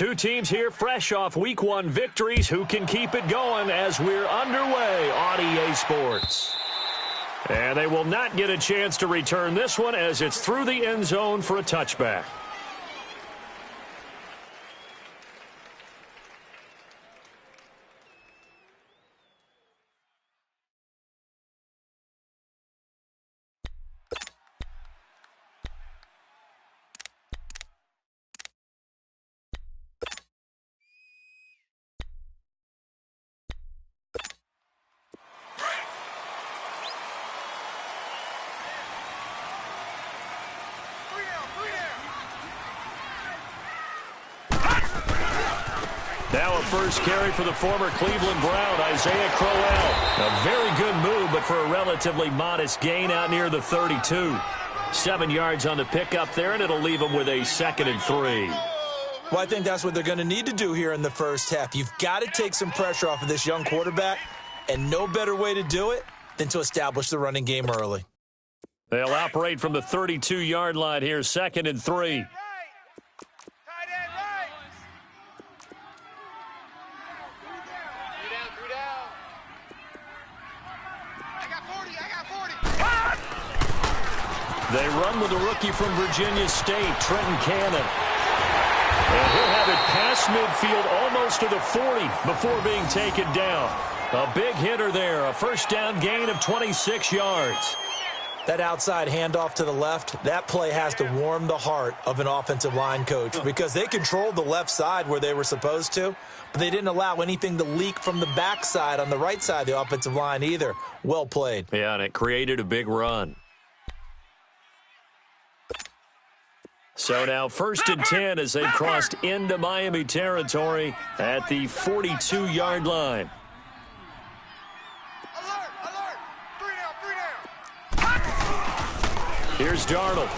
Two teams here fresh off Week 1 victories. Who can keep it going as we're underway on EA Sports? And they will not get a chance to return this one as it's through the end zone for a touchback. Now a first carry for the former Cleveland Brown, Isaiah Crowell. A very good move, but for a relatively modest gain out near the 32. 7 yards on the pickup there, and it'll leave them with a 2nd and 3. Well, I think that's what they're going to need to do here in the first half. You've got to take some pressure off of this young quarterback, and no better way to do it than to establish the running game early. They'll operate from the 32-yard line here, 2nd and 3. They run with a rookie from Virginia State, Trenton Cannon. And he'll have it past midfield almost to the 40 before being taken down. A big hitter there, a first down gain of 26 yards. That outside handoff to the left, that play has to warm the heart of an offensive line coach because they controlled the left side where they were supposed to, but they didn't allow anything to leak from the backside on the right side of the offensive line either. Well played. Yeah, and it created a big run. So now 1st and 10 as they've crossed into Miami territory at the 42-yard line. Alert! 3 down! Here's Darnold.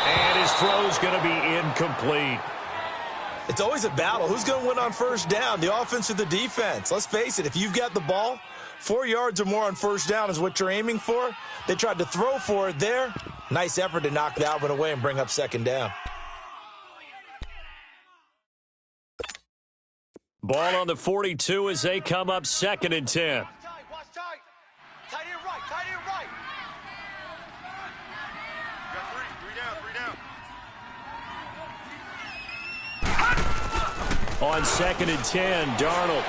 And his throw's going to be incomplete. It's always a battle. Who's going to win on first down, the offense or the defense? Let's face it, if you've got the ball, 4 yards or more on first down is what you're aiming for. They tried to throw for it there. Nice effort to knock that one away and bring up 2nd down. Ball on the 42 as they come up 2nd and 10. Watch tight. Tight end right. You got 3 down. On 2nd and 10, Darnold.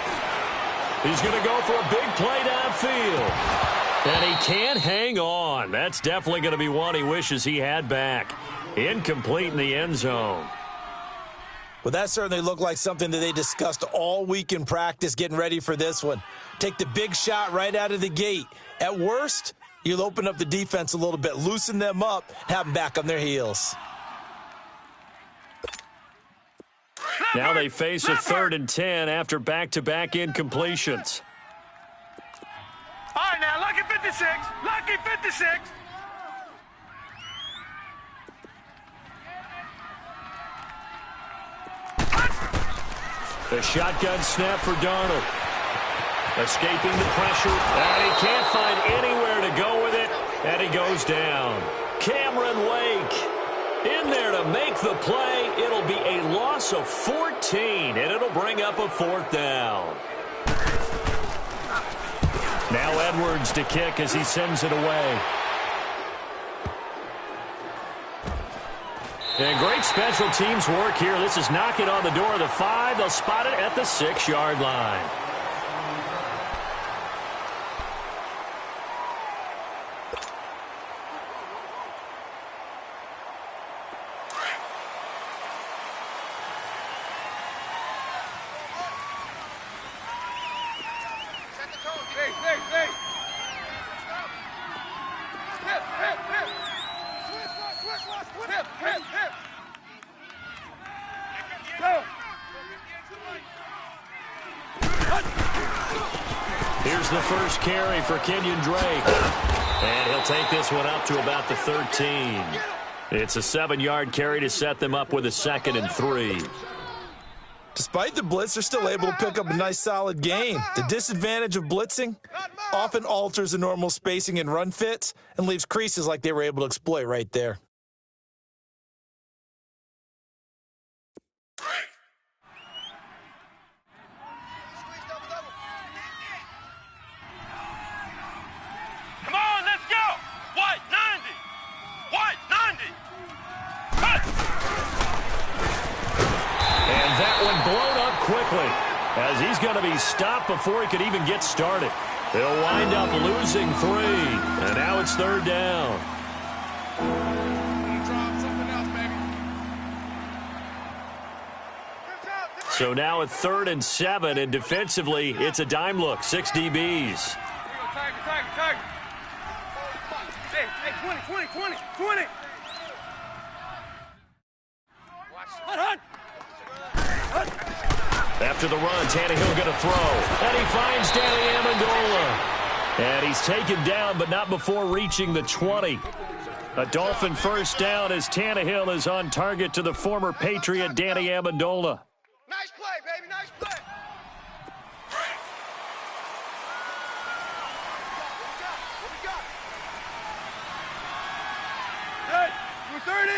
He's going to go for a big play downfield. And he can't hang on. That's definitely going to be one he wishes he had back. Incomplete in the end zone. Well, that certainly looked like something that they discussed all week in practice getting ready for this one. Take the big shot right out of the gate. At worst, you'll open up the defense a little bit, loosen them up, have them back on their heels. Now they face a 3rd and 10 after back-to-back incompletions. All right, now, lucky 56. The shotgun snap for Darnold. Escaping the pressure. And he can't find anywhere to go with it. And he goes down. Cameron Wake in there to make the play. It'll be a loss of 14, and it'll bring up a 4th down. Now Edwards to kick as he sends it away. And great special teams work here. This is knocking on the door of the 5. They'll spot it at the 6-yard line. Here's the first carry for Kenyon Drake. And he'll take this one up to about the 13. It's a 7-yard carry to set them up with a 2nd and 3. Despite the blitz, they're still able to pick up a nice solid gain. The disadvantage of blitzing often alters the normal spacing and run fits and leaves creases like they were able to exploit right there. as he's going to be stopped before he could even get started. They'll wind up losing 3, and now it's 3rd down. So now at 3rd and 7, and defensively, it's a dime look, 6 DBs. Tiger. Hey, 20. Hut. After the run, Tannehill going to throw, and he finds Danny Amendola. And he's taken down, but not before reaching the 20. A Dolphin first down as Tannehill is on target to the former Patriot Danny Amendola. Nice play, baby. Nice play. What we got? Hey, 230.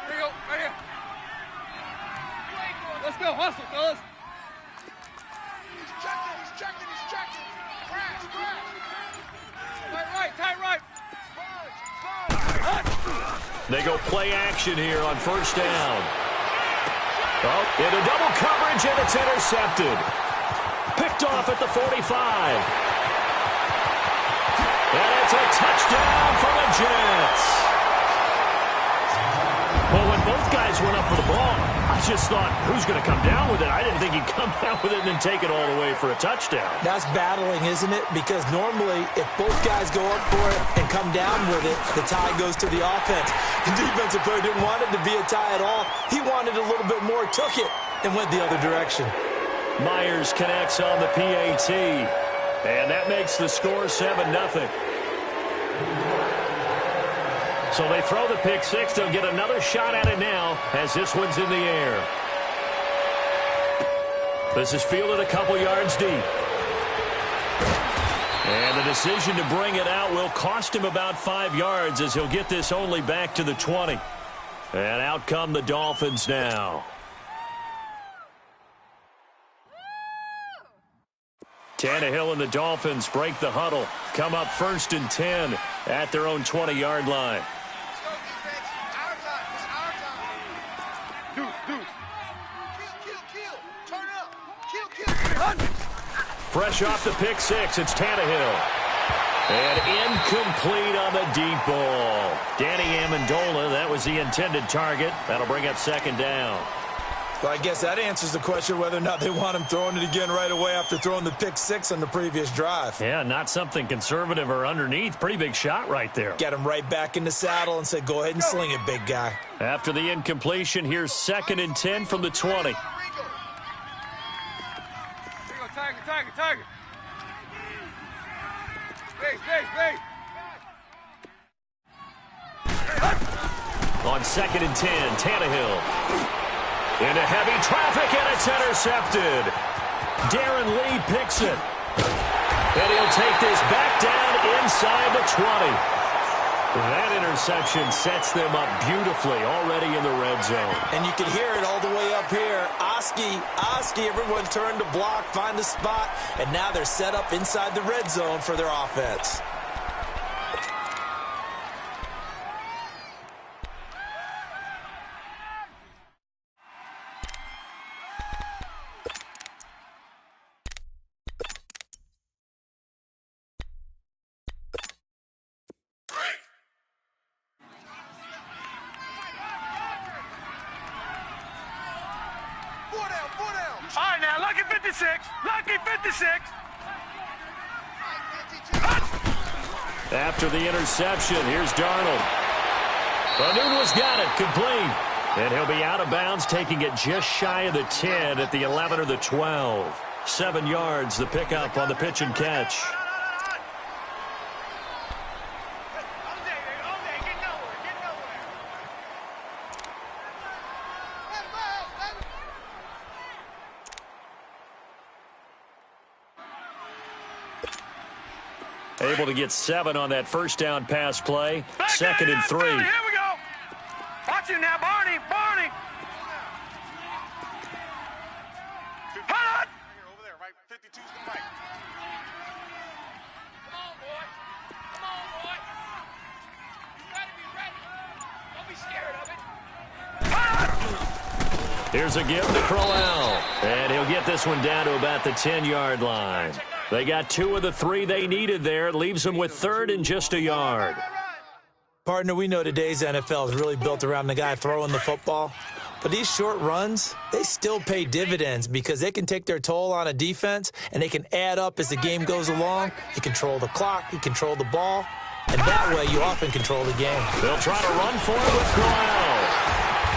Here you go, right here. Let's go, hustle, fellas. He's checking. Crash. Tight right. They go play action here on first down. Oh, into double coverage, and it's intercepted. Picked off at the 45. And it's a touchdown for the Jets. Well, when both guys went up for the ball, I just thought, who's going to come down with it? I didn't think he'd come down with it and then take it all the way for a touchdown. That's battling, isn't it? Because normally, if both guys go up for it and come down with it, the tie goes to the offense. The defensive player didn't want it to be a tie at all. He wanted a little bit more, took it, and went the other direction. Myers connects on the PAT, and that makes the score 7-0. So they throw the pick six. They'll get another shot at it now as this one's in the air. This is fielded a couple yards deep. And the decision to bring it out will cost him about 5 yards as he'll get this only back to the 20. And out come the Dolphins now. Tannehill and the Dolphins break the huddle. Come up 1st and 10 at their own 20-yard line. Fresh off the pick six, it's Tannehill. And incomplete on the deep ball. Danny Amendola, that was the intended target. That'll bring up 2nd down. Well, I guess that answers the question whether or not they want him throwing it again right away after throwing the pick six on the previous drive. Yeah, not something conservative or underneath. Pretty big shot right there. Get him right back in the saddle and say, go ahead and sling it, big guy. After the incompletion, here's 2nd and 10 from the 20. Tiger. Base. On 2nd and 10, Tannehill. Into heavy traffic, and it's intercepted. Darren Lee picks it. And he'll take this back down inside the 20. That interception sets them up beautifully already in the red zone. And you can hear it all the way up here. Oski, everyone turned to block, find the spot, and now they're set up inside the red zone for their offense. All right, now, lucky 56. After the interception, here's Darnold. Anunwa's got it, complete. And he'll be out of bounds, taking it just shy of the 10 at the 11 or the 12. 7 yards, the pickup on the pitch and catch. Able to get 7 on that first down pass play. 2nd and 3. Here we go. Watch him now, Barney. Hut! Over there, right? 52's the right. Come on, boy. You got to be ready. Don't be scared of it. Hut! Here's a give to Crowell. And he'll get this one down to about the 10-yard line. They got 2 of the 3 they needed there. It leaves them with 3rd and just a yard. Partner, we know today's NFL is really built around the guy throwing the football. But these short runs, they still pay dividends because they can take their toll on a defense and they can add up as the game goes along. You control the clock, you control the ball, and that way you often control the game. They'll try to run for it with Crowell.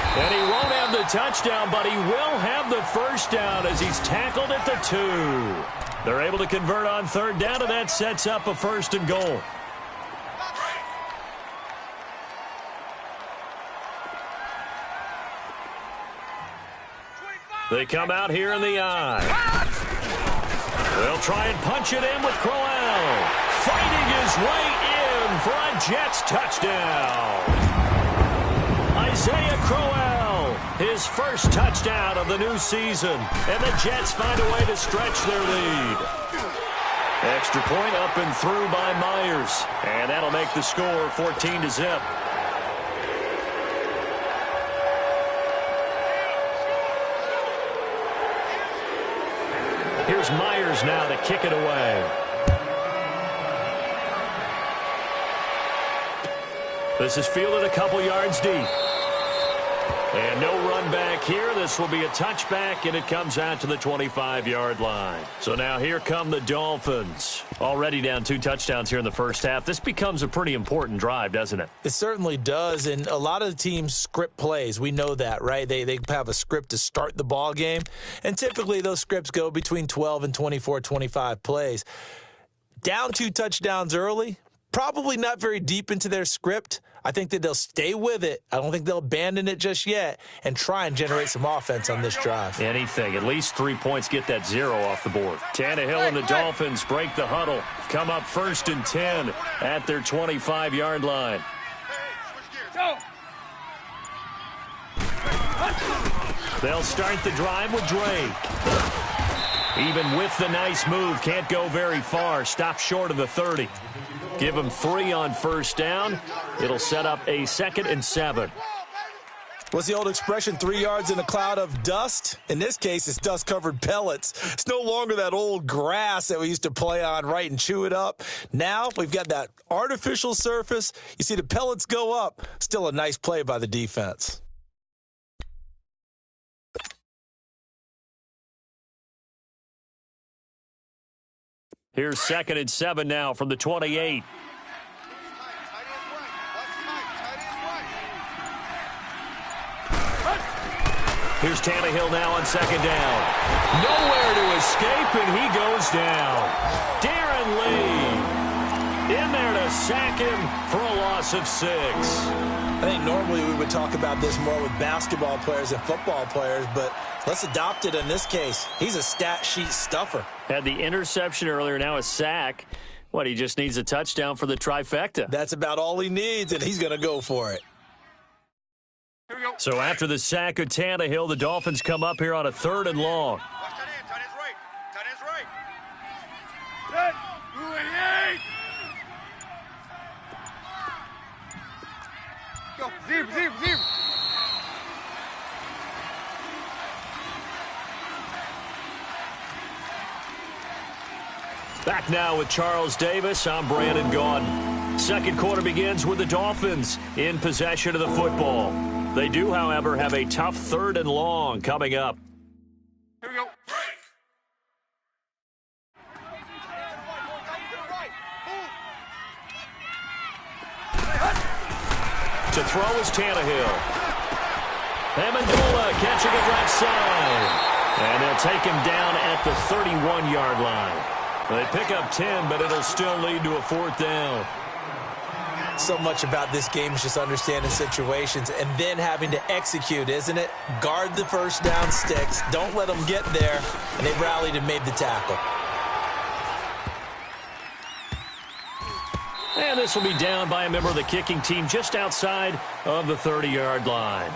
And he won't have the touchdown, but he will have the first down as he's tackled at the 2. They're able to convert on 3rd down, and that sets up a 1st and goal. They come out here in the eye. They'll try and punch it in with Crowell. Fighting his way in for a Jets touchdown. Isaiah Crowell, his first touchdown of the new season. And the Jets find a way to stretch their lead. Extra point up and through by Myers. And that'll make the score 14-0. Here's Myers now to kick it away. This is fielded a couple yards deep. And no run back here. This will be a touchback, and it comes out to the 25-yard line. So now here come the Dolphins. Already down 2 touchdowns here in the first half. This becomes a pretty important drive, doesn't it? It certainly does, and a lot of the teams script plays. We know that, right? They have a script to start the ball game, and typically those scripts go between 12 and 24, 25 plays. Down 2 touchdowns early, probably not very deep into their script. I think that they'll stay with it. I don't think they'll abandon it just yet and try and generate some offense on this drive. Anything. At least 3 points, get that 0 off the board. Tannehill and the Dolphins break the huddle. Come up 1st and 10 at their 25-yard line. They'll start the drive with Drake. Even with the nice move, can't go very far. Stop short of the 30. Give them 3 on 1st down. It'll set up a 2nd and 7. What's the old expression, 3 yards in a cloud of dust? In this case, it's dust-covered pellets. It's no longer that old grass that we used to play on, right, and chew it up. Now we've got that artificial surface. You see the pellets go up. Still a nice play by the defense. Here's 2nd and 7 now from the 28. Here's Tannehill now on 2nd down. Nowhere to escape, and he goes down. Darren Lee in there to sack him for a loss of 6. I think normally we would talk about this more with basketball players and football players, but let's adopt it in this case. He's a stat sheet stuffer. Had the interception earlier, now a sack. What, he just needs a touchdown for the trifecta. That's about all he needs, and he's going to go for it. So after the sack of Tannehill, the Dolphins come up here on a 3rd and long. Watch that in. Tight end's right. Tight end's right. Go. Zip. Back now with Charles Davis. I'm Brandon Gaudin. Second quarter begins with the Dolphins in possession of the football. They do, however, have a tough 3rd and long coming up. Here we go. To throw is Tannehill. Amendola catching it right side. And they'll take him down at the 31-yard line. They pick up 10, but it'll still lead to a 4th down. So much about this game is just understanding situations and then having to execute, isn't it? Guard the first down sticks. Don't let them get there. And they rallied and made the tackle. And this will be down by a member of the kicking team just outside of the 30-yard line.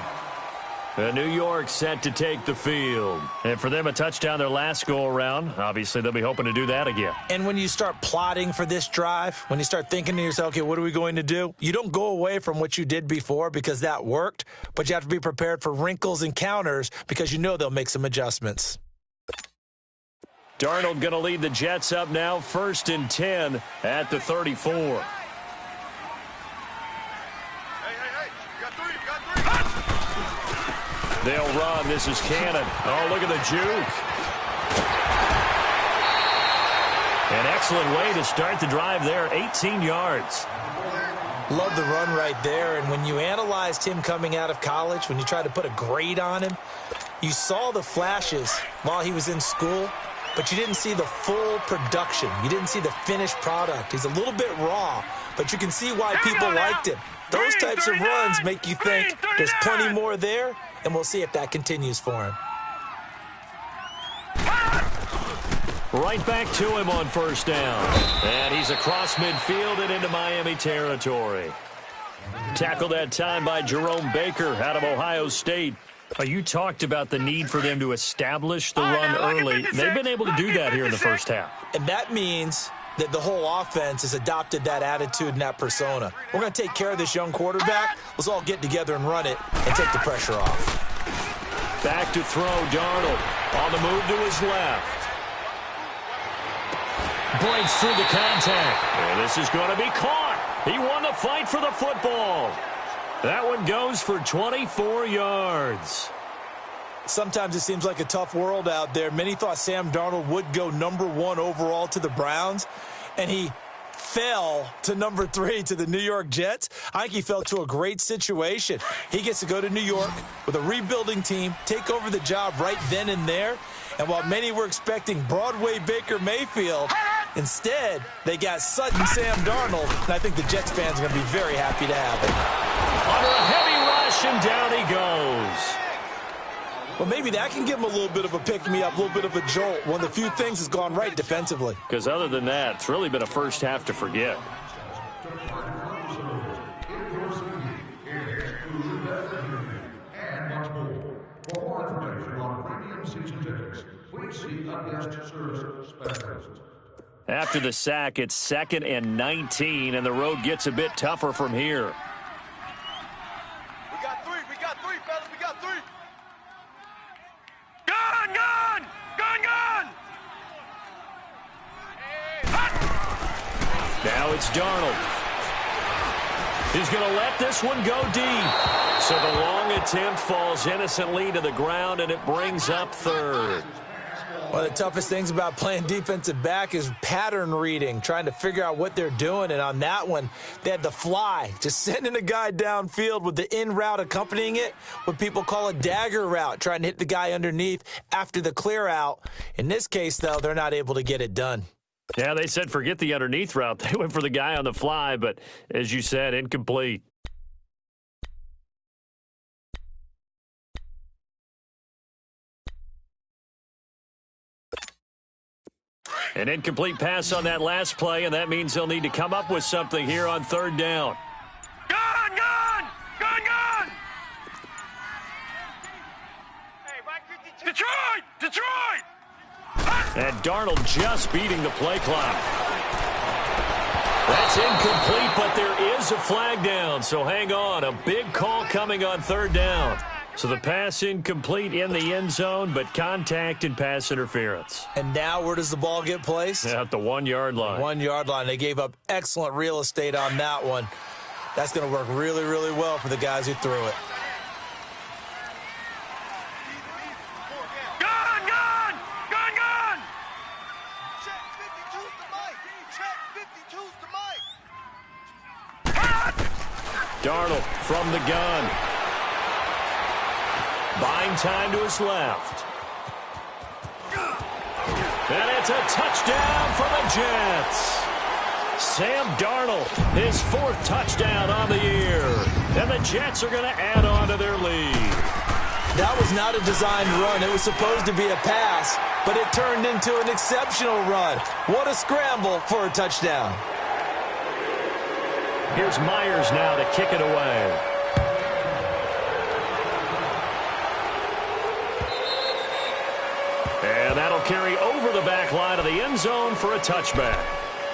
New York set to take the field. And for them, a touchdown their last go-around. Obviously, they'll be hoping to do that again. And when you start plotting for this drive, when you start thinking to yourself, okay, what are we going to do? You don't go away from what you did before because that worked, but you have to be prepared for wrinkles and counters because you know they'll make some adjustments. Darnold going to lead the Jets up now, 1st and 10 at the 34. They'll run. This is Cannon. Oh, look at the juke. An excellent way to start the drive there, 18 yards. Love the run right there. And when you analyzed him coming out of college, when you tried to put a grade on him, you saw the flashes while he was in school, but you didn't see the full production. You didn't see the finished product. He's a little bit raw, but you can see why people liked him. Those types of runs make you think there's plenty more there, and we'll see if that continues for him. Right back to him on 1st down. And he's across midfield and into Miami territory. Tackled that time by Jerome Baker out of Ohio State. You talked about the need for them to establish the run early. They've been able to do that here in the first half. And that means that the whole offense has adopted that attitude and that persona. We're going to take care of this young quarterback. Let's all get together and run it and take the pressure off. Back to throw, Darnold on the move to his left. Breaks through the contact. And this is going to be caught. He won the fight for the football. That one goes for 24 yards. Sometimes it seems like a tough world out there. Many thought Sam Darnold would go #1 overall to the Browns, and he fell to #3 to the New York Jets. I think he fell to a great situation. He gets to go to New York with a rebuilding team, take over the job right then and there. And while many were expecting Broadway Baker Mayfield, instead, they got sudden Sam Darnold, and I think the Jets fans are going to be very happy to have it. Under a heavy rush, and down he goes. Well, maybe that can give him a little bit of a pick-me-up, a little bit of a jolt. One of the few things has gone right defensively. Because other than that, it's really been a first half to forget. After the sack, it's 2nd and 19, and the road gets a bit tougher from here. We got three, fellas, we got 3. Gun! Now it's Darnold. He's going to let this one go deep. So the long attempt falls innocently to the ground, and it brings up 3rd. One of the toughest things about playing defensive back is pattern reading, trying to figure out what they're doing. And on that one, they had the fly, just sending a guy downfield with the in route accompanying it, what people call a dagger route, trying to hit the guy underneath after the clear out. In this case, though, they're not able to get it done. Yeah, they said forget the underneath route. They went for the guy on the fly, but as you said, incomplete. An incomplete pass on that last play, and that means they'll need to come up with something here on 3rd down. Gun! Hey, Detroit! And Darnold just beating the play clock. That's incomplete, but there is a flag down, so hang on. A big call coming on 3rd down. So the pass incomplete in the end zone, but contact and pass interference. And now where does the ball get placed? At the 1-yard line. 1-yard line. They gave up excellent real estate on that one. That's going to work really, really well for the guys who threw it. Gun! Check 52's the mic. Darnold from the gun. Buying time to his left. And it's a touchdown for the Jets. Sam Darnold, his 4th touchdown on the year. And the Jets are going to add on to their lead. That was not a designed run. It was supposed to be a pass, but it turned into an exceptional run. What a scramble for a touchdown. Here's Myers now to kick it away. And that'll carry over the back line of the end zone for a touchback.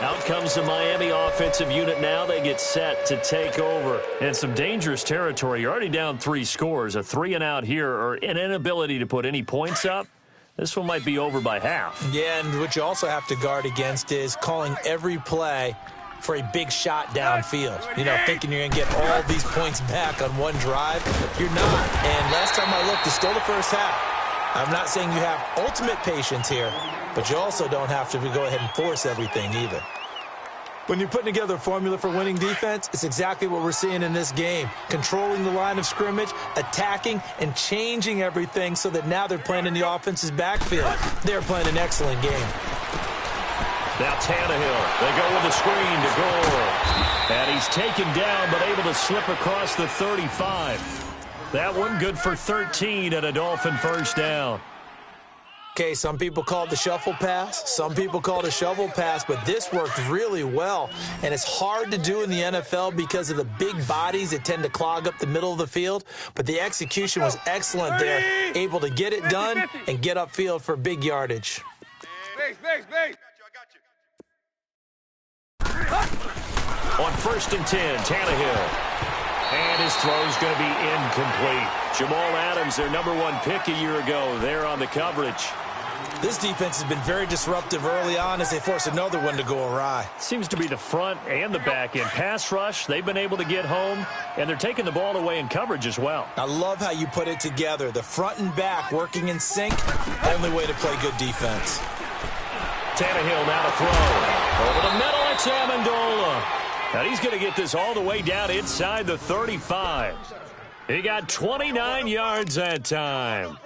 Out comes the Miami offensive unit now. They get set to take over. And some dangerous territory. You're already down 3 scores. A 3-and-out here or an inability to put any points up. This one might be over by half. Yeah, and what you also have to guard against is calling every play for a big shot downfield. You know, thinking you're going to get all these points back on one drive. You're not. And last time I looked, it's still the first half. I'm not saying you have ultimate patience here, but you also don't have to go ahead and force everything either. When you're putting together a formula for winning defense, it's exactly what we're seeing in this game. Controlling the line of scrimmage, attacking, and changing everything so that now they're playing in the offense's backfield. They're playing an excellent game. Now Tannehill, they go with a screen to Gore. And he's taken down but able to slip across the 35. That one good for 13 and a Dolphin first down. Okay, some people call it the shuffle pass. Some people call it a shovel pass, but this worked really well. And it's hard to do in the NFL because of the big bodies that tend to clog up the middle of the field. But the execution was excellent there, able to get it done and get upfield for big yardage. Base. On 1st and 10, Tannehill. And his throw's going to be incomplete. Jamal Adams, their #1 pick a year ago, there on the coverage. This defense has been very disruptive early on as they force another one to go awry. Seems to be the front and the back end. Pass rush, they've been able to get home, and they're taking the ball away in coverage as well. I love how you put it together. The front and back working in sync, only way to play good defense. Tannehill now to throw. Over the middle, it's Amendola. And he's going to get this all the way down inside the 35. He got 29 yards that time.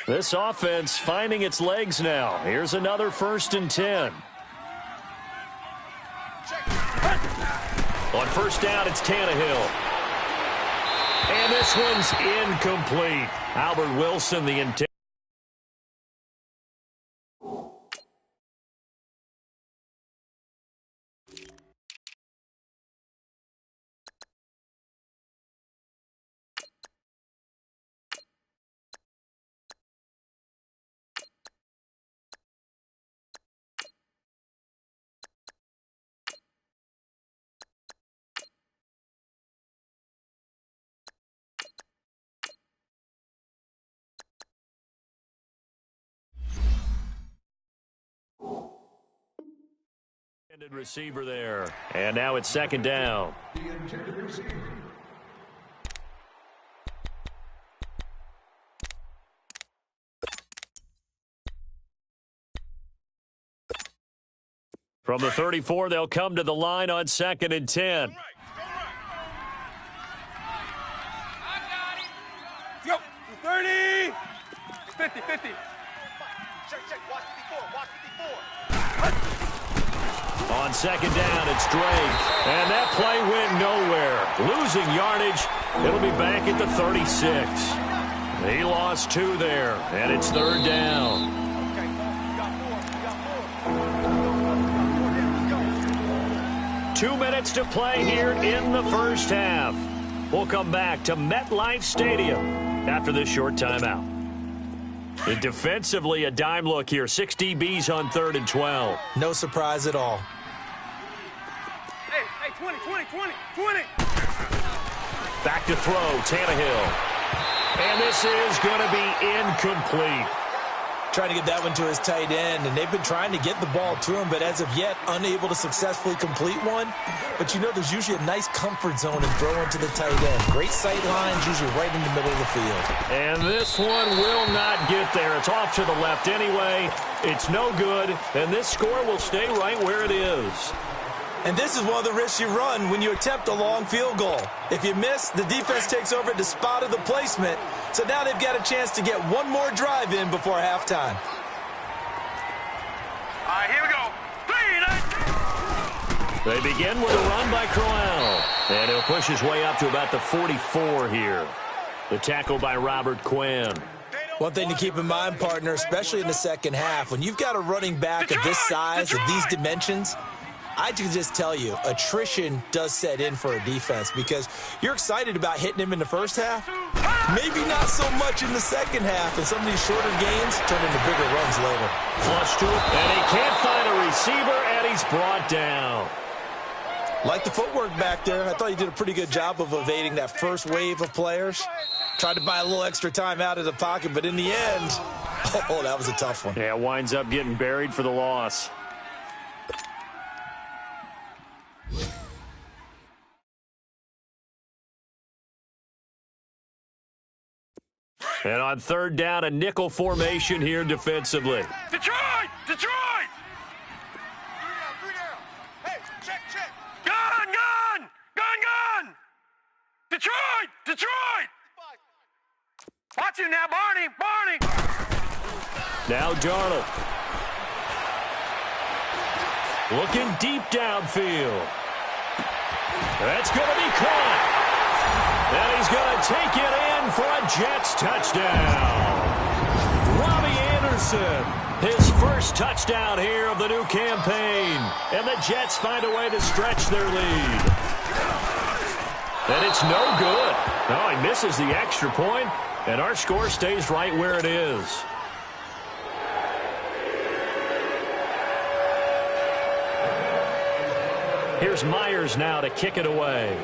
This offense finding its legs now. Here's another 1st and 10. On 1st down, it's Tannehill. And this one's incomplete. Albert Wilson, the intent. Receiver there. And now it's 2nd down. From the 34, they'll come to the line on 2nd and 10. Go, 30. 50. Check. Watch 54. On 2nd down, it's Drake. And that play went nowhere. Losing yardage. It'll be back at the 36. He lost 2 there, and it's 3rd down. Okay, you got 4. 2 minutes to play here in the first half. We'll come back to MetLife Stadium after this short timeout. And defensively, a dime look here. 6 DBs on 3rd and 12. No surprise at all. Hey, 20. Back to throw, Tannehill. And this is going to be incomplete. Trying to get that one to his tight end, and they've been trying to get the ball to him, but as of yet, unable to successfully complete one. But you know, there's usually a nice comfort zone in throwing to the tight end. Great sight lines, usually right in the middle of the field. And this one will not get there. It's off to the left anyway. It's no good, and this score will stay right where it is. And this is one of the risks you run when you attempt a long field goal. If you miss, the defense takes over at the spot of the placement. So now they've got a chance to get one more drive in before halftime. All right, here we go. They begin with a run by Crowell. And he'll push his way up to about the 44 here. The tackle by Robert Quinn. One thing to keep in mind, partner, especially in the second half, when you've got a running back of this size, of these dimensions, I can just tell you, attrition does set in for a defense because you're excited about hitting him in the first half. Maybe not so much in the second half, and some of these shorter gains turn into bigger runs later. Flush to it, and he can't find a receiver, and he's brought down. Like the footwork back there, I thought he did a pretty good job of evading that first wave of players. Tried to buy a little extra time out of the pocket, but in the end, oh, that was a tough one. Yeah, winds up getting buried for the loss. And on third down, a nickel formation here defensively. Detroit! Detroit! Three down. Hey, check. Gun! Detroit! Watch him now, Barney! Now Darnold. Looking deep downfield. That's going to be caught. And he's going to take it in for a Jets touchdown. Robbie Anderson, his first touchdown here of the new campaign. And the Jets find a way to stretch their lead. And it's no good. Oh, he misses the extra point, and our score stays right where it is. Here's Myers now to kick it away.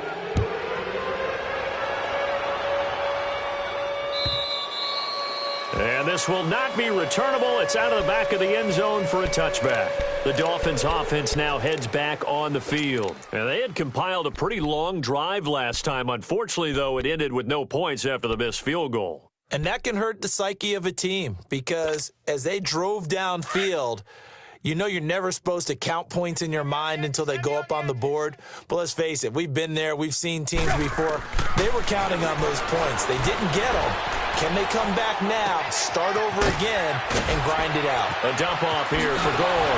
And this will not be returnable. It's out of the back of the end zone for a touchback. The Dolphins offense now heads back on the field. And they had compiled a pretty long drive last time. Unfortunately, though, it ended with no points after the missed field goal. And that can hurt the psyche of a team because as they drove downfield, you know you're never supposed to count points in your mind until they go up on the board. But let's face it, we've been there. We've seen teams before. They were counting on those points. They didn't get them. Can they come back now, start over again, and grind it out? A dump off here for goal.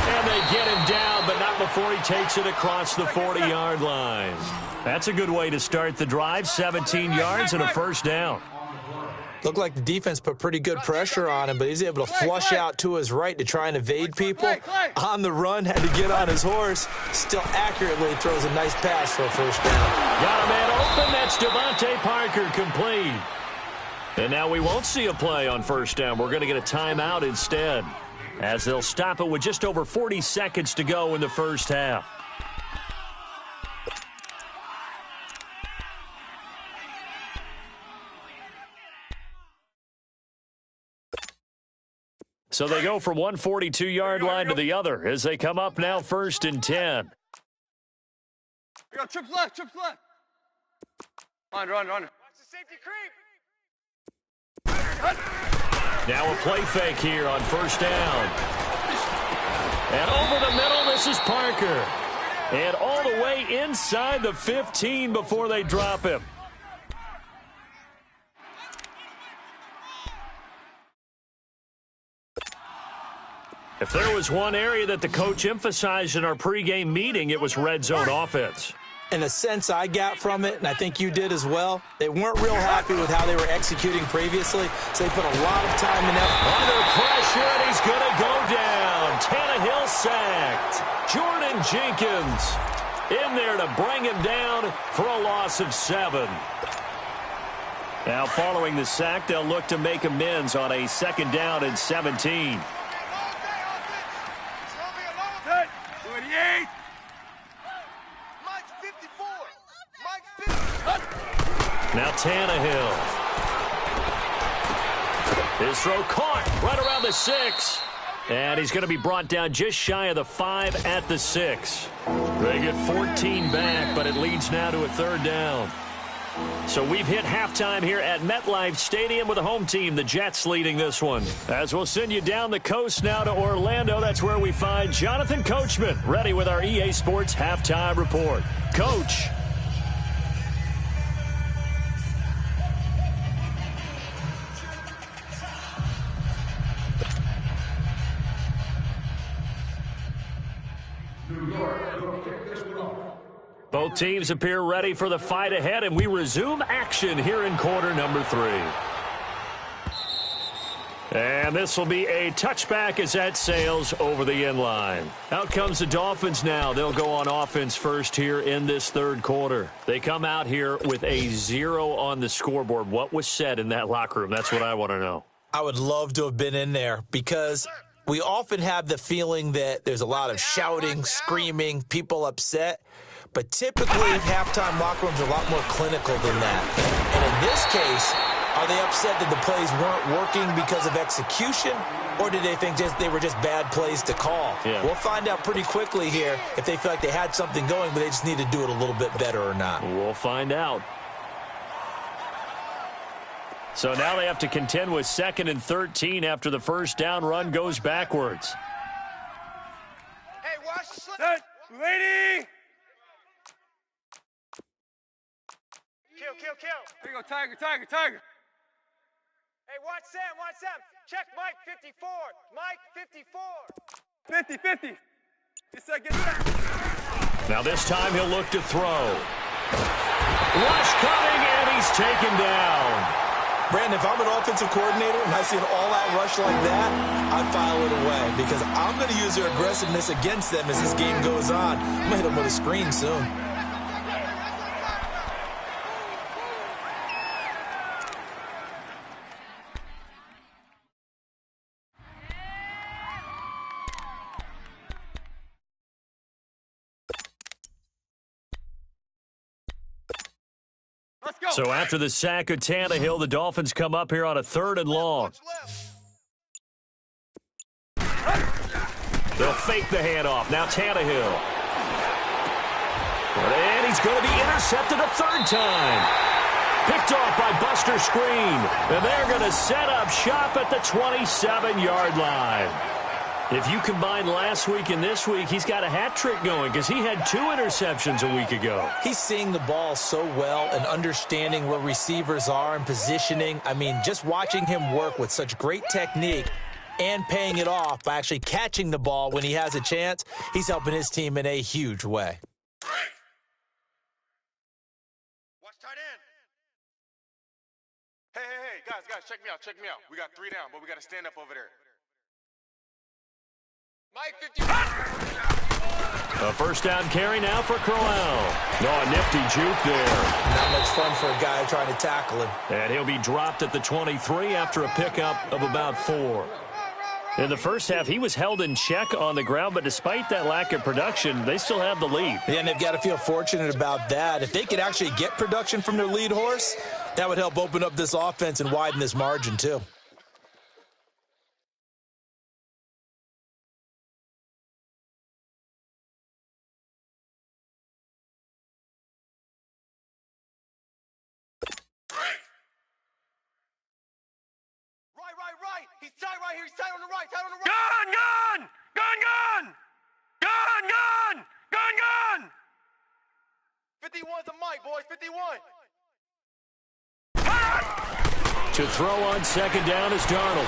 And they get him down, but not before he takes it across the 40-yard line. That's a good way to start the drive, 17 yards and a first down. Looked like the defense put pretty good pressure on him, but he's able to flush out to his right to try and evade people. On the run, had to get on his horse. Still accurately throws a nice pass for a first down. Got a man open. That's Devontae Parker complete. And now we won't see a play on first down. We're going to get a timeout instead, as they'll stop it with just over 40 seconds to go in the first half. So they go from one 42-yard line to the other as they come up now 1st and 10. We got trips left. Run. Watch the safety creep. Now a play fake here on first down. And over the middle, this is Parker. And all the way inside the 15 before they drop him. If there was one area that the coach emphasized in our pregame meeting, it was red zone offense. And the sense I got from it, and I think you did as well, they weren't real happy with how they were executing previously, so they put a lot of time and effort. Under pressure, and he's going to go down. Tannehill sacked. Jordan Jenkins in there to bring him down for a loss of 7. Now following the sack, they'll look to make amends on a 2nd down and 17. Now Tannehill. His throw caught right around the 6. And he's going to be brought down just shy of the 5 at the 6. They get 14 back, but it leads now to a 3rd down. So we've hit halftime here at MetLife Stadium with the home team, the Jets, leading this one. As we'll send you down the coast now to Orlando, that's where we find Jonathan Coachman, ready with our EA Sports halftime report. Coach. Both teams appear ready for the fight ahead, and we resume action here in quarter number 3. And this will be a touchback as that sails over the end line. Out comes the Dolphins now. They'll go on offense first here in this third quarter. They come out here with a 0 on the scoreboard. What was said in that locker room? That's what I want to know. I would love to have been in there because we often have the feeling that there's a lot of shouting, screaming, people upset. But typically, halftime locker rooms are a lot more clinical than that. And in this case, are they upset that the plays weren't working because of execution, or did they think they were just bad plays to call? Yeah. We'll find out pretty quickly here if they feel like they had something going, but they just need to do it a little bit better or not. We'll find out. So now they have to contend with 2nd and 13 after the first down run goes backwards. Hey, watch the slip. Lady! Kill. Here you go, Tiger. Hey, watch Sam. Check Mike 54. Mike 54. 50. Get set. Now this time he'll look to throw. Rush coming, and he's taken down. Brandon, if I'm an offensive coordinator and I see an all-out rush like that, I file it away because I'm going to use their aggressiveness against them as this game goes on. I'm going to hit them with a screen soon. So after the sack of Tannehill, the Dolphins come up here on a 3rd and long. They'll fake the handoff. Now Tannehill. And he's going to be intercepted a 3rd time. Picked off by Buster Screen. And they're going to set up shop at the 27-yard line. If you combine last week and this week, he's got a hat trick going because he had 2 interceptions a week ago. He's seeing the ball so well and understanding where receivers are and positioning. I mean, just watching him work with such great technique and paying it off by actually catching the ball when he has a chance, he's helping his team in a huge way. Watch tight end. Hey, guys, check me out. We got 3 down, but we got to stand up over there. Mike 50. A first down carry now for Crowell. A nifty juke there. Not much fun for a guy trying to tackle him. And he'll be dropped at the 23 after a pickup of about 4. In the first half, he was held in check on the ground, but despite that lack of production, they still have the lead. Yeah, and they've got to feel fortunate about that. If they could actually get production from their lead horse, that would help open up this offense and widen this margin too. Right. He's tight right here. He's tight on the right. Gun! 51's a Mike, boys. 51. To throw on 2nd down is Darnold.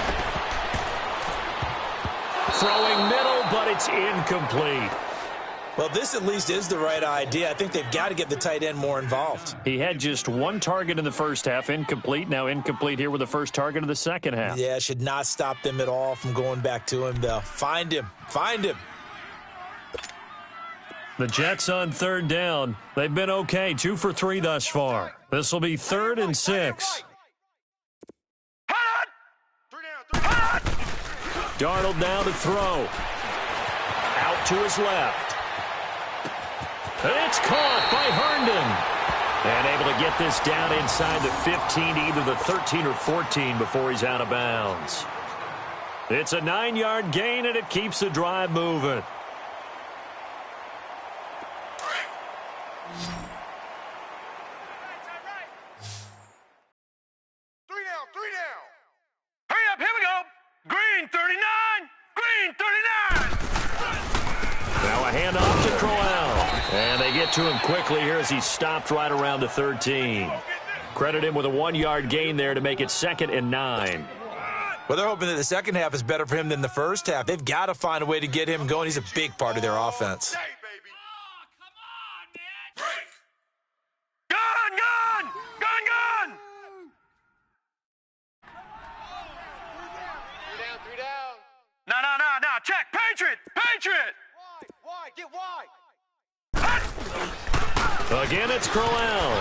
Throwing middle, but it's incomplete. Well, this at least is the right idea. I think they've got to get the tight end more involved. He had just 1 target in the first half, incomplete. Now incomplete here with the first target of the second half. Yeah, should not stop them at all from going back to him, though. Find him. The Jets on 3rd down. They've been okay, 2 for 3 thus far. This will be 3rd and 6. Darnold now to throw. Out to his left. It's caught by Herndon. And able to get this down inside the 15, either the 13 or 14 before he's out of bounds. It's a 9-yard gain, and it keeps the drive moving. Three down. Hurry up, here we go. Green 39. Now a handoff to Crowell. And they get to him quickly here as he stopped right around the 13. Credit him with a 1-yard gain there to make it 2nd and 9. Well, they're hoping that the second half is better for him than the first half. They've got to find a way to get him going. He's a big part of their offense. Gun! get wide. Again, it's Crowell.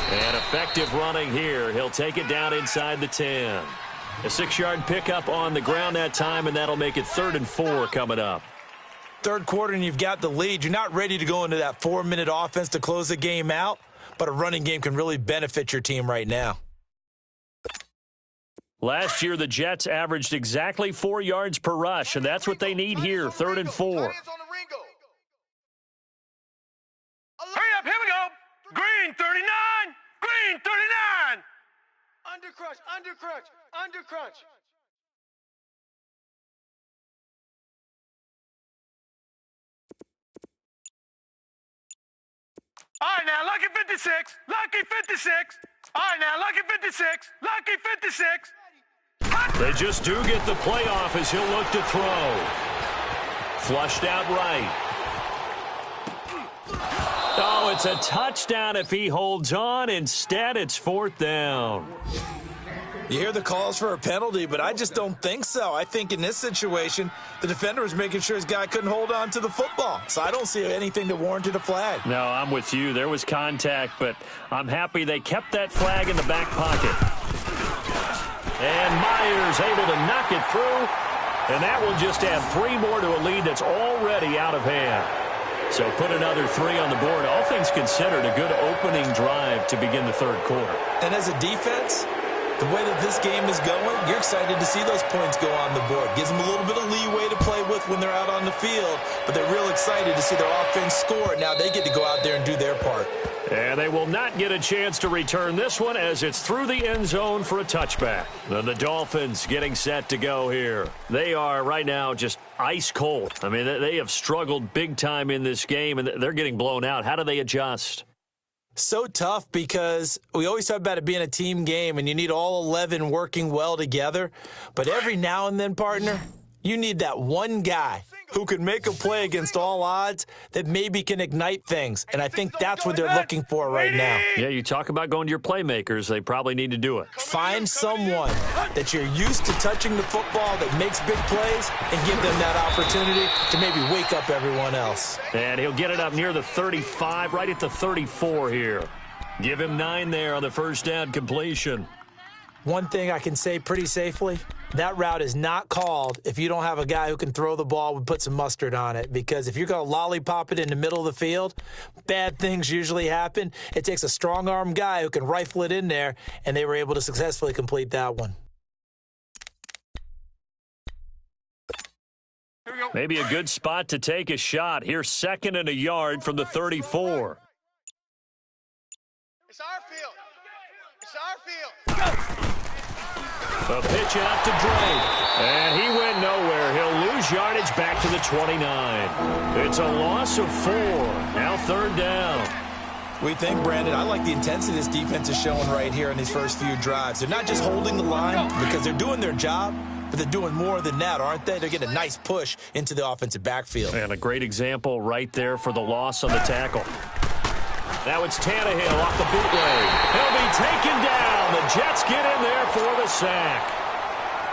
And effective running here. He'll take it down inside the 10. A 6-yard pickup on the ground that time, and that'll make it 3rd and 4 coming up. Third quarter, and you've got the lead. You're not ready to go into that 4-minute offense to close the game out, but a running game can really benefit your team right now. Last year, the Jets averaged exactly 4 yards per rush, and that's what they need here, 3rd and 4. Hurry up, here we go. Green 39, green 39. Under crunch, under crunch, under crunch. All right, now, lucky 56, lucky 56. All right, now, lucky 56, lucky 56. They just do get the playoff as he'll look to throw. Flushed out right. Oh, it's a touchdown if he holds on. Instead, it's 4th down. You hear the calls for a penalty, but I just don't think so. I think in this situation, the defender was making sure his guy couldn't hold on to the football. So I don't see anything that warranted a flag. No, I'm with you. There was contact, but I'm happy they kept that flag in the back pocket. And Myers able to knock it through, and that will just add 3 more to a lead that's already out of hand. So put another 3 on the board. All things considered, a good opening drive to begin the third quarter. And as a defense, the way that this game is going, you're excited to see those points go on the board. Gives them a little bit of leeway to play with when they're out on the field, but they're real excited to see their offense score. Now they get to go out there and do their part. And they will not get a chance to return this one as it's through the end zone for a touchback. The Dolphins getting set to go here. They are right now just ice cold. I mean, they have struggled big time in this game, and they're getting blown out. How do they adjust? So tough because we always talk about it being a team game, and you need all 11 working well together. But every now and then, partner, you need that one guy who can make a play against all odds that maybe can ignite things. And I think that's what they're looking for right now. Yeah, you talk about going to your playmakers. They probably need to do it. Find someone that you're used to touching the football that makes big plays and give them that opportunity to maybe wake up everyone else. And he'll get it up near the 35, right at the 34 here. Give him 9 there on the first down completion. One thing I can say pretty safely, that route is not called if you don't have a guy who can throw the ball and put some mustard on it. Because if you're going to lollipop it in the middle of the field, bad things usually happen. It takes a strong-arm guy who can rifle it in there, and they were able to successfully complete that one. Maybe a good spot to take a shot. Here's 2nd and a yard from the 34. It's our field. It's our field. A pitch out to Drake, and he went nowhere. He'll lose yardage back to the 29. It's a loss of 4. Now 3rd down. We think, Brandon, I like the intensity this defense is showing right here in these first few drives. They're not just holding the line because they're doing their job, but they're doing more than that, aren't they? They're getting a nice push into the offensive backfield. And a great example right there for the loss on the tackle. Now it's Tannehill off the bootleg. He'll be taken down. The Jets get in there for the sack.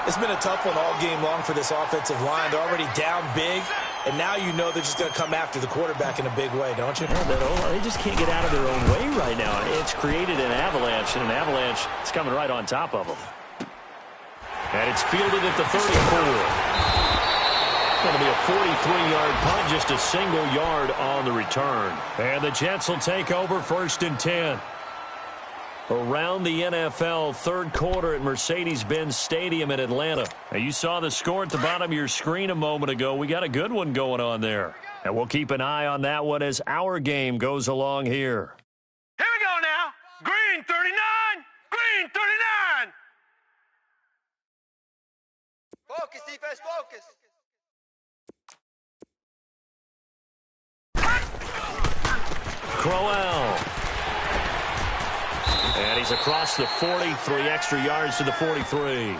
It's been a tough one all game long for this offensive line. They're already down big, and now you know they're just going to come after the quarterback in a big way, don't you? Yeah, they just can't get out of their own way right now. It's created an avalanche, and an avalanche is coming right on top of them. And it's fielded at the 34. Going to be a 43-yard punt, just a single yard on the return. And the Jets will take over 1st and 10. Around the NFL, third quarter at Mercedes-Benz Stadium in Atlanta. Now, you saw the score at the bottom of your screen a moment ago. We got a good one going on there. And we'll keep an eye on that one as our game goes along here. Here we go now. Green 39, green 39. Focus, defense, focus. Crowell. And he's across the 40, 3 extra yards to the 43.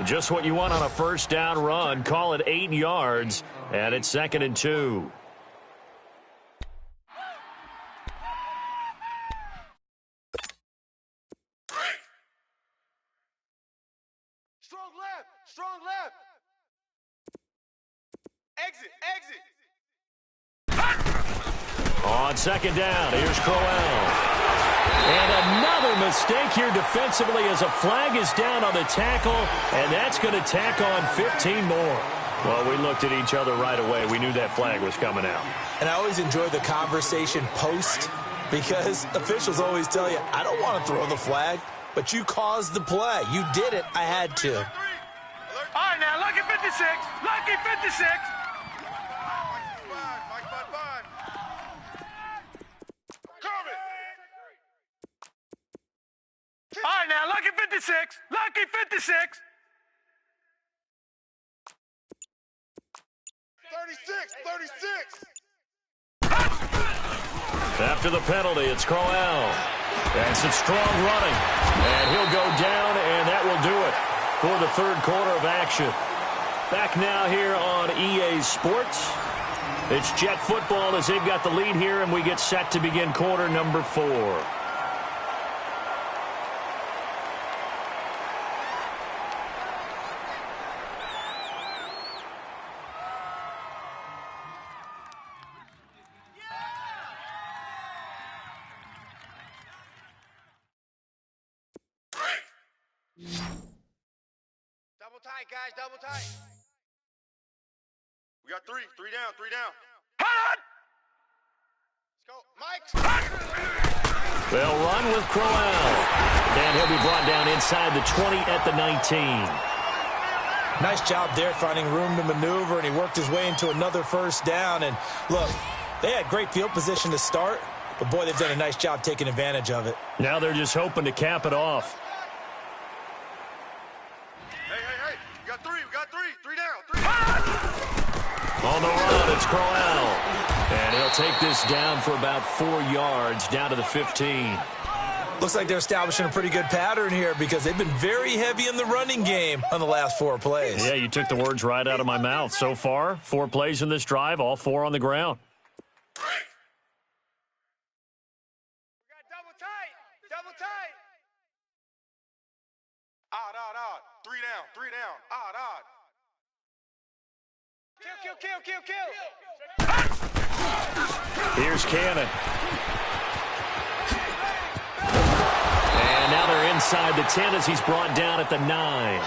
Just what you want on a first down run. Call it 8 yards, and it's 2nd and 2. Strong left, strong left. Exit, exit. On second down, here's Crowell. And another mistake here defensively as a flag is down on the tackle, and that's going to tack on 15 more. Well, we looked at each other right away. We knew that flag was coming out. And I always enjoy the conversation post because officials always tell you, I don't want to throw the flag, but you caused the play. You did it. I had to. All right, now, lucky 56. Lucky 56. All right, now, lucky 56. Lucky 56. 36. After the penalty, it's Crowell. And some strong running. And he'll go down, and that will do it for the third quarter of action. Back now here on EA Sports. It's Jet football as they've got the lead here, and we get set to begin quarter number 4. Double tight, guys, double tight. We got three down, three down. Hot! Let's go, Mike. They'll run with Crowell. And he'll be brought down inside the 20 at the 19. Nice job there finding room to maneuver, and he worked his way into another first down. And look, they had great field position to start, but boy, they've done a nice job taking advantage of it. Now they're just hoping to cap it off. Hey, we got three down. On the run, it's Crowell. And he'll take this down for about 4 yards, down to the 15. Looks like they're establishing a pretty good pattern here because they've been very heavy in the running game on the last 4 plays. Yeah, you took the words right out of my mouth. So far, 4 plays in this drive, all 4 on the ground. We got double tight. Odd. 3 down. Odd. Kill. Here's Cannon. And now they're inside the 10 as he's brought down at the 9.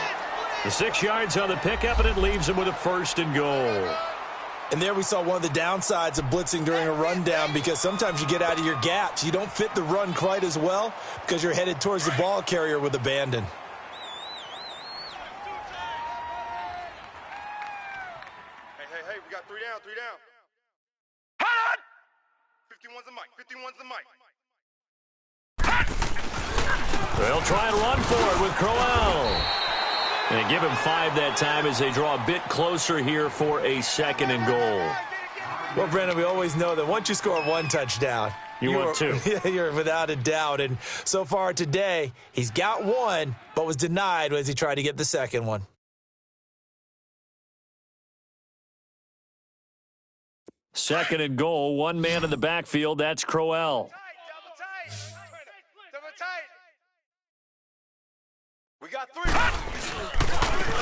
The 6 yards on the pickup, and it leaves him with a 1st and goal. And there we saw one of the downsides of blitzing during a rundown because sometimes you get out of your gaps. You don't fit the run quite as well because you're headed towards the ball carrier with abandon. Hey, we got 3 down. Hot! 51's the mic. They'll try and run for it with Crowell. And give him 5 that time as they draw a bit closer here for a 2nd and goal. Well, Brandon, we always know that once you score 1 touchdown, want 2. You're without a doubt. And so far today, he's got 1, but was denied as he tried to get the 2nd one. Second and goal, 1 man in the backfield. That's Crowell. Double tight. We got 3.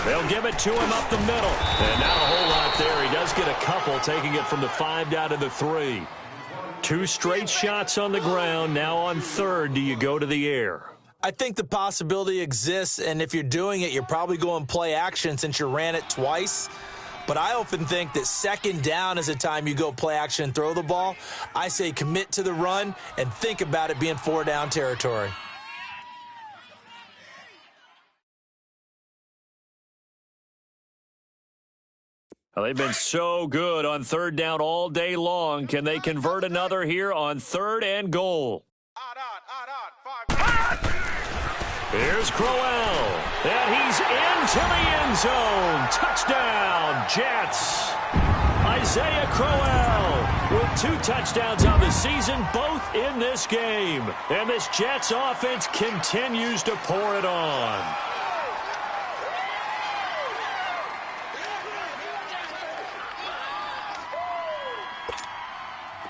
They'll give it to him up the middle. And not a whole lot there. He does get a couple, taking it from the 5 down to the 3. 2 straight shots on the ground. Now on 3rd, do you go to the air? I think the possibility exists, and if you're doing it, you're probably going play action since you ran it twice. But I often think that 2nd down is the time you go play action and throw the ball. I say commit to the run and think about it being 4 down territory. Well, they've been so good on 3rd down all day long. Can they convert another here on 3rd and goal? Odd. 5. Here's Crowell. And he's into the end zone. Touchdown, Jets. Isaiah Crowell with 2 touchdowns on the season, both in this game. And this Jets offense continues to pour it on.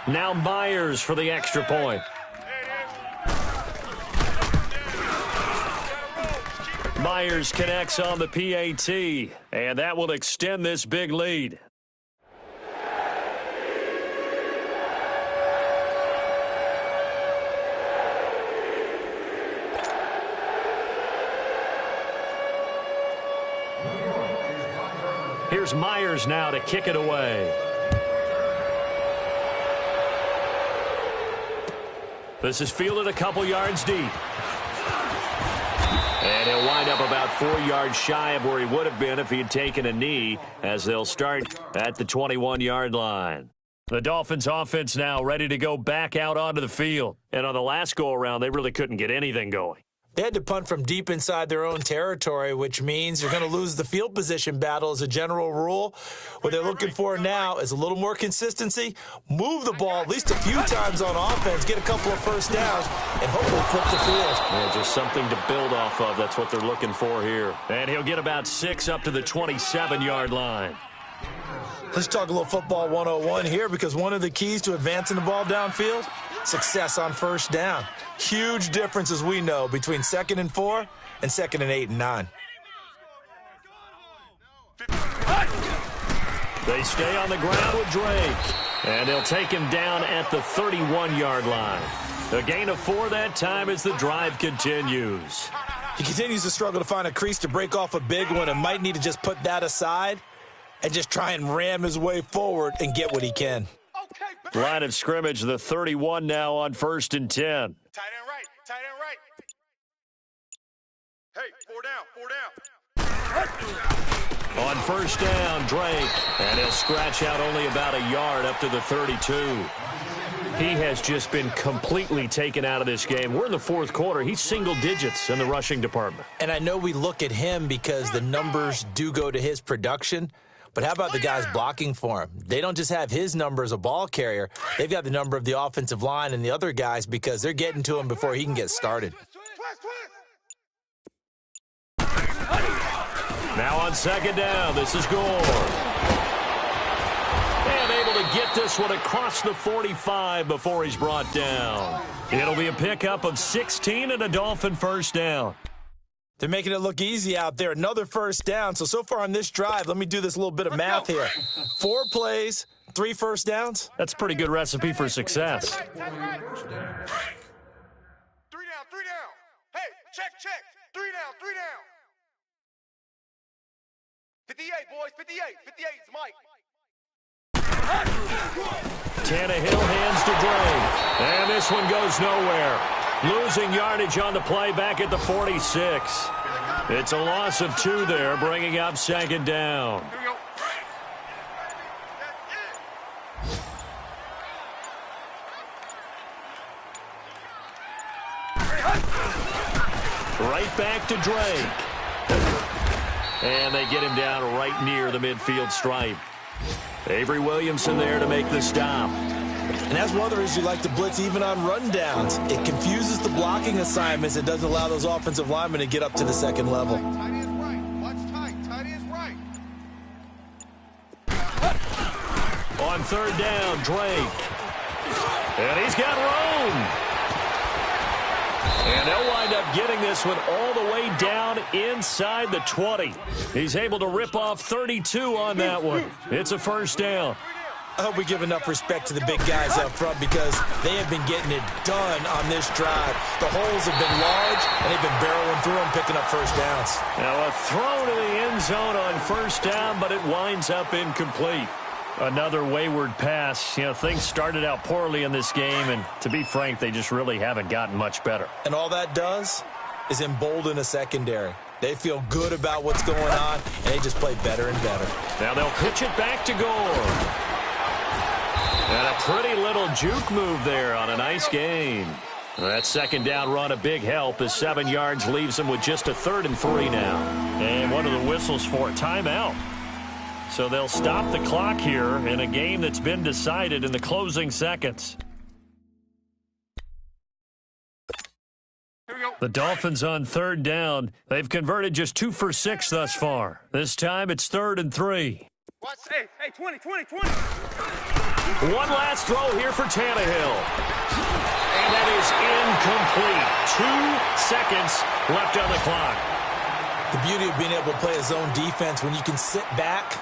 Now Myers for the extra point. Myers connects on the PAT, and that will extend this big lead. Here's Myers now to kick it away. This is fielded a couple yards deep. And he'll wind up about 4 yards shy of where he would have been if he had taken a knee, as they'll start at the 21-yard line. The Dolphins offense now ready to go back out onto the field. And on the last go-around, they really couldn't get anything going. They had to punt from deep inside their own territory, which means you're going to lose the field position battle as a general rule. What they're looking for now is a little more consistency, move the ball at least a few times on offense, get a couple of first downs, and hopefully flip the field. Yeah, just something to build off of. That's what they're looking for here. And he'll get about 6 up to the 27-yard line. Let's talk a little football 101 here, because one of the keys to advancing the ball downfield, success on first down. Huge difference, as we know, between 2nd and 4 and 2nd and 8 and 9. They stay on the ground with Drake, and they'll take him down at the 31-yard line. A gain of 4 that time as the drive continues. He continues to struggle to find a crease to break off a big one, and might need to just put that aside and just try and ram his way forward and get what he can. Line of scrimmage, the 31 now on 1st and 10. Tight end right, tight end right. Hey, 4 down. On 1st down, Drake, and he'll scratch out only about a yard up to the 32. He has just been completely taken out of this game. We're in the 4th quarter. He's single digits in the rushing department. And I know we look at him because the numbers do go to his production, but how about the guys blocking for him? They don't just have his number as a ball carrier. They've got the number of the offensive line and the other guys, because they're getting to him before he can get started. Now on 2nd down, this is Gore. And able to get this one across the 45 before he's brought down. It'll be a pickup of 16 and a Dolphin first down. They're making it look easy out there. Another first down. So far on this drive, let me do this little bit of math here. 4 plays, 3 first downs. That's a pretty good recipe for success. 3 down. Hey, check. 3 down. 58, boys, 58 is Mike. Tannehill hands to Drake. And this one goes nowhere. Losing yardage on the play back at the 46. It's a loss of 2 there, bringing up 2nd down. Here we go. Right back to Drake. And they get him down right near the midfield stripe. Avery Williamson there to make the stop. And that's one of the reasons you like to blitz even on rundowns. It confuses the blocking assignments. It doesn't allow those offensive linemen to get up to the 2nd level. Tight is right. Watch tight. Tight is right. On 3rd down, Drake. And he's got room. And they'll wind up getting this one all the way down inside the 20. He's able to rip off 32 on that one. It's a first down. I hope we give enough respect to the big guys up front, because they have been getting it done on this drive. The holes have been large, and they've been barreling through them, picking up first downs. Now a throw to the end zone on 1st down, but it winds up incomplete. Another wayward pass. You know, things started out poorly in this game, and to be frank, they just really haven't gotten much better. And all that does is embolden a secondary. They feel good about what's going on, and they just play better and better. Now they'll pitch it back to Gore. And a pretty little juke move there on a nice gain. That 2nd down run a big help, as 7 yards leaves them with just a 3rd and 3 now. And one of the whistles for a timeout. So they'll stop the clock here in a game that's been decided in the closing seconds. Here we go. The Dolphins on 3rd down. They've converted just 2 for 6 thus far. This time it's 3rd and 3. Watch. Hey, 20. One last throw here for Tannehill. And that is incomplete. 2 seconds left on the clock. The beauty of being able to play a zone defense, when you can sit back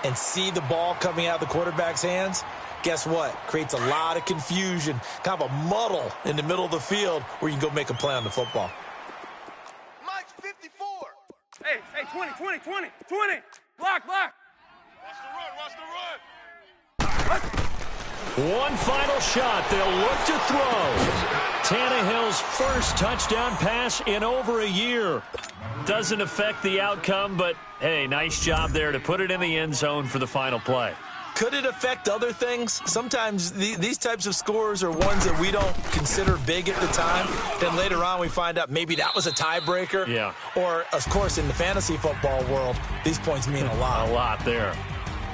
and see the ball coming out of the quarterback's hands, guess what? Creates a lot of confusion, kind of a muddle in the middle of the field where you can go make a play on the football. Mike's 54. Hey, 20. Block. One final shot. They'll look to throw. Tannehill's first touchdown pass in over a year. Doesn't affect the outcome, but, hey, nice job there to put it in the end zone for the final play. Could it affect other things? Sometimes these types of scores are ones that we don't consider big at the time. Then later on we find out maybe that was a tiebreaker. Yeah. Or, of course, in the fantasy football world, these points mean a lot. A lot there.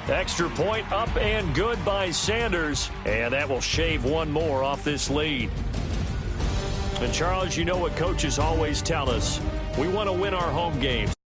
Extra point up and good by Sanders. And that will shave one more off this lead. And, Charles, you know what coaches always tell us. We want to win our home games.